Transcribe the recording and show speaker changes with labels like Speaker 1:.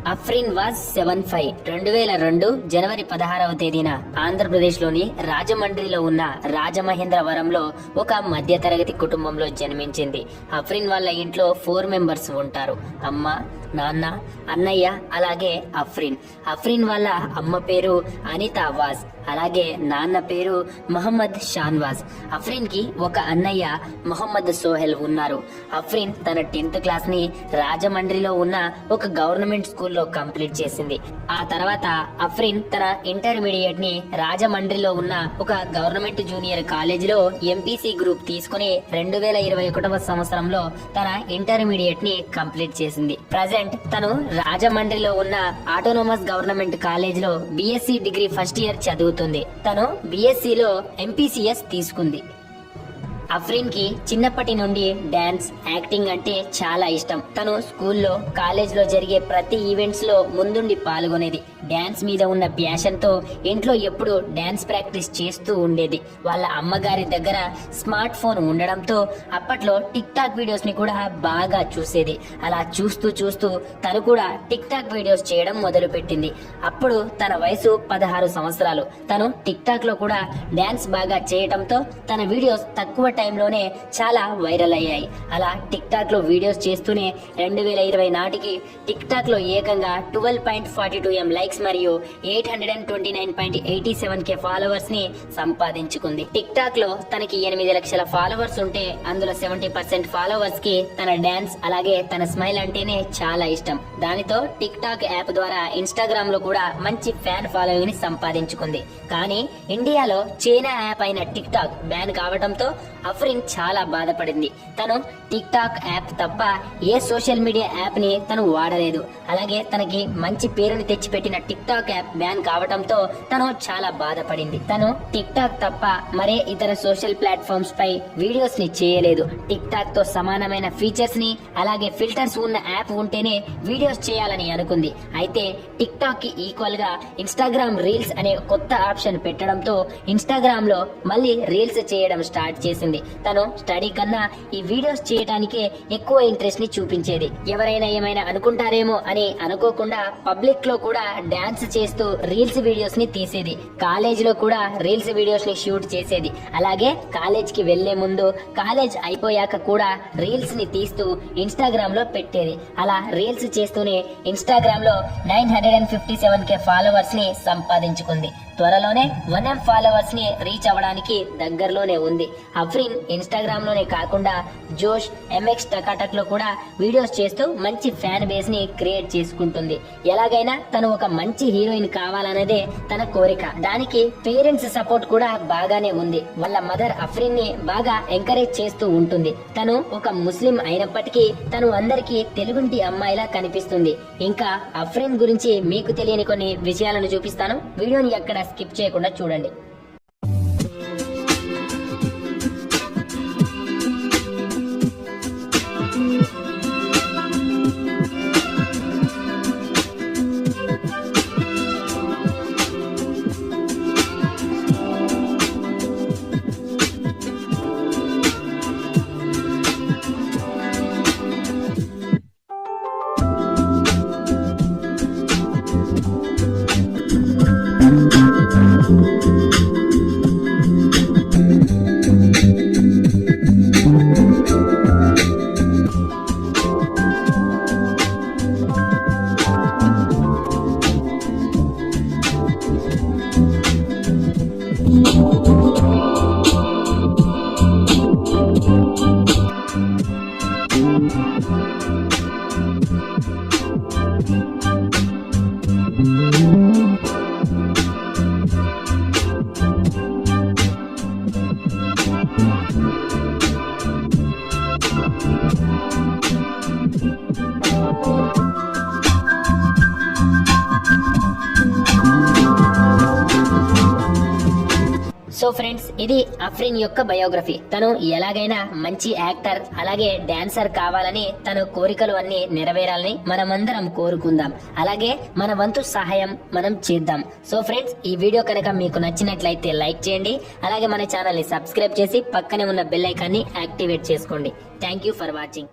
Speaker 1: Afrin was 75 2002 జనవరి 16వ తేదీన ఆంధ్రప్రదేశ్లోని రాజమండ్రిలో ఉన్న రాజమహేంద్రవరంలో ఒక మధ్యతరగతి కుటుంబంలో జన్మించింది. అఫ్రిన్ వాళ్ళ ఇంట్లో 4 మెంబర్స్ ఉంటారు. అమ్మ, నాన్న, అన్నయ్య, అలాగే అఫ్రిన్. అఫ్రిన్ వాళ్ళ అమ్మ పేరు అనితా వాజ్, అలాగే నాన్న పేరు మహమ్మద్ షాన్వాజ్. అఫ్రిన్ కి ఒక అన్నయ్య మొహమ్మద్ సోహెల్ ఉన్నారు. అఫ్రిన్ తన 10th క్లాస్ ని రాజమండ్రిలో ఉన్న ఒక గవర్నమెంట్ స్కూల్లో కంప్లీట్ చేసింది. ఆ తర్వాత అఫ్రిన్ తన ఇంటర్మీడియట్ ని రాజమండ్రిలో ఉన్న ఒక గవర్నమెంట్ జూనియర్ కాలేజీలో ఎంపీసీ గ్రూప్ తీసుకుని 2021వ సంవత్సరంలో తన ఇంటర్మీడియట్ ని కంప్లీట్ చేసింది. ప్రజెంట్ తను రాజమండ్రిలో ఉన్న ఆటోనోమస్ గవర్నమెంట్ కాలేజీలో బీఎస్సీ డిగ్రీ ఫస్ట్ ఇయర్ చదువుతుంది. తను బీఎస్సీలో ఎంపీసీఎస్ తీసుకుంది. అఫ్రిన్ కి చిన్నప్పటి నుండి డాన్స్, యాక్టింగ్ అంటే చాలా ఇష్టం. తను స్కూల్లో, కాలేజ్ లో జరిగే ప్రతి ఈవెంట్స్ లో ముందుండి పాల్గొనేది. డాన్స్ మీద ఉన్న ప్యాషన్ తో ఇంట్లో ఎప్పుడు డాన్స్ ప్రాక్టీస్ చేస్తూ ఉండేది. వాళ్ళ అమ్మగారి దగ్గర స్మార్ట్ ఫోన్ ఉండడంతో అప్పట్లో టిక్ టాక్ వీడియోస్ ని కూడా బాగా చూసేది. అలా చూస్తూ చూస్తూ తను కూడా టిక్ టాక్ వీడియోస్ చేయడం మొదలు పెట్టింది. అప్పుడు తన వయసు 16 సంవత్సరాలు. తను టిక్ టాక్ లో కూడా డాన్స్ బాగా చేయడంతో తన వీడియోస్ తక్కువ టైంలోనే చాలా వైరల్ అయ్యాయి. అలా టిక్ టాక్ లో వీడియోస్ చేస్తూనే 2020 నాటికి టిక్ టాక్ లో ఏకంగా 12.42 M లైక్స్ మరియు 829.87 K ఫాలోవర్స్ ని సంపాదించుకుంది. టిక్ టాక్ లో తనకి 8 లక్షల ఫాలోవర్స్ ఉంటే అందులో 70% ఫాలోవర్స్ కి తన డాన్స్ అలాగే తన స్మైల్ అంటేనే చాలా ఇష్టం. దానితో టిక్ టాక్ యాప్ ద్వారా ఇన్స్టాగ్రామ్ లో కూడా మంచి ఫ్యాన్ ఫాలోయింగ్ ని సంపాదించుకుంది. కానీ ఇండియాలో చైనా యాప్ అయిన టిక్ టాక్ బ్యాన్ కావడంతో అఫ్రిన్ చాలా బాధపడింది. తను టిక్ టాక్ యాప్ తప్ప ఏ సోషల్ మీడియా యాప్ ని తను వాడలేదు. అలాగే తనకి మంచి పేరుని తెచ్చిపెట్టిన టిక్ టాక్ యాప్ బ్యాన్ కావడంతో తను చాలా బాధపడింది. తను టిక్ టాక్ తప్ప మరే ఇతర సోషల్ ప్లాట్ఫామ్స్ పై వీడియోస్ ని చేయలేదు. టిక్ టాక్ తో సమానమైన ఫీచర్స్ ని అలాగే ఫిల్టర్స్ ఉన్న యాప్ ఉంటేనే వీడియోస్ చేయాలని అనుకుంది. అయితే టిక్ టాక్ కి ఈక్వల్ గా ఇన్స్టాగ్రామ్ రీల్స్ అనే కొత్త ఆప్షన్ పెట్టడంతో ఇన్స్టాగ్రామ్ లో మళ్ళీ రీల్స్ చేయడం స్టార్ట్ చేసింది. తను స్టడీ కన్నా ఈ వీడియోస్ చేయడానికే ఎక్కువ ఇంట్రెస్ట్ ని చూపించేది. ఎవరైనా ఏమైనా అనుకుంటారేమో అని అనుకోకుండా పబ్లిక్ లో కూడా డాన్స్ చేస్తూ రీల్స్ వీడియోస్ ని తీసేది. కాలేజ్ లో కూడా రీల్స్ వీడియోస్ ని షూట్ చేసేది. అలాగే కాలేజ్ కి వెళ్లే ముందు, కాలేజ్ అయిపోయాక కూడా రీల్స్ ని తీస్తూ ఇన్స్టాగ్రామ్ లో పెట్టేది. అలా రీల్స్ చేస్తూనే ఇన్స్టాగ్రామ్ లో 957 K ఫాలోవర్స్ ని సంపాదించుకుంది. త్వరలోనే 1 M ఫాలోవర్స్ ని రీచ్ అవ్వడానికి దగ్గరలోనే ఉంది. అఫ్రిన్ ఇన్స్టాగ్రామ్ లోనే కాకుండా జోష్, MX టకాటక్ లో కూడా వీడియోస్ చేస్తూ మంచి ఫ్యాన్ బేస్ ని క్రియేట్ చేసుకుంటుంది. ఎలాగైనా తను ఒక మంచి హీరోయిన్ కావాలనేదే తన కోరిక. దానికి పేరెంట్స్ సపోర్ట్ కూడా బాగానే ఉంది. వాళ్ళ మదర్ అఫ్రిన్ ని బాగా ఎంకరేజ్ చేస్తూ ఉంటుంది. తను ఒక ముస్లిం అయినప్పటికీ తను అందరికీ తెలుగుంటి అమ్మాయిలా కనిపిస్తుంది. ఇంకా అఫ్రిన్ గురించి మీకు తెలియని కొన్ని విషయాలను చూపిస్తాను. వీడియోని ఎక్కడ స్కిప్ చేయకుండా చూడండి. సో ఫ్రెండ్స్, ఇది అఫ్రిన్ యొక్క బయోగ్రఫీ. తను ఎలాగైనా మంచి యాక్టర్ అలాగే డాన్సర్ కావాలని తన కోరికలు అన్ని నెరవేరాలని మనమందరం కోరుకుందాం. అలాగే మన వంతు సహాయం మనం చేద్దాం. సో ఫ్రెండ్స్, ఈ వీడియో కనుక మీకు నచ్చినట్లయితే లైక్ చేయండి. అలాగే మన ఛానల్ ని సబ్స్క్రైబ్ చేసి పక్కనే ఉన్న బెల్ ఐకాన్ ని యాక్టివేట్ చేసుకోండి. Thank you for watching.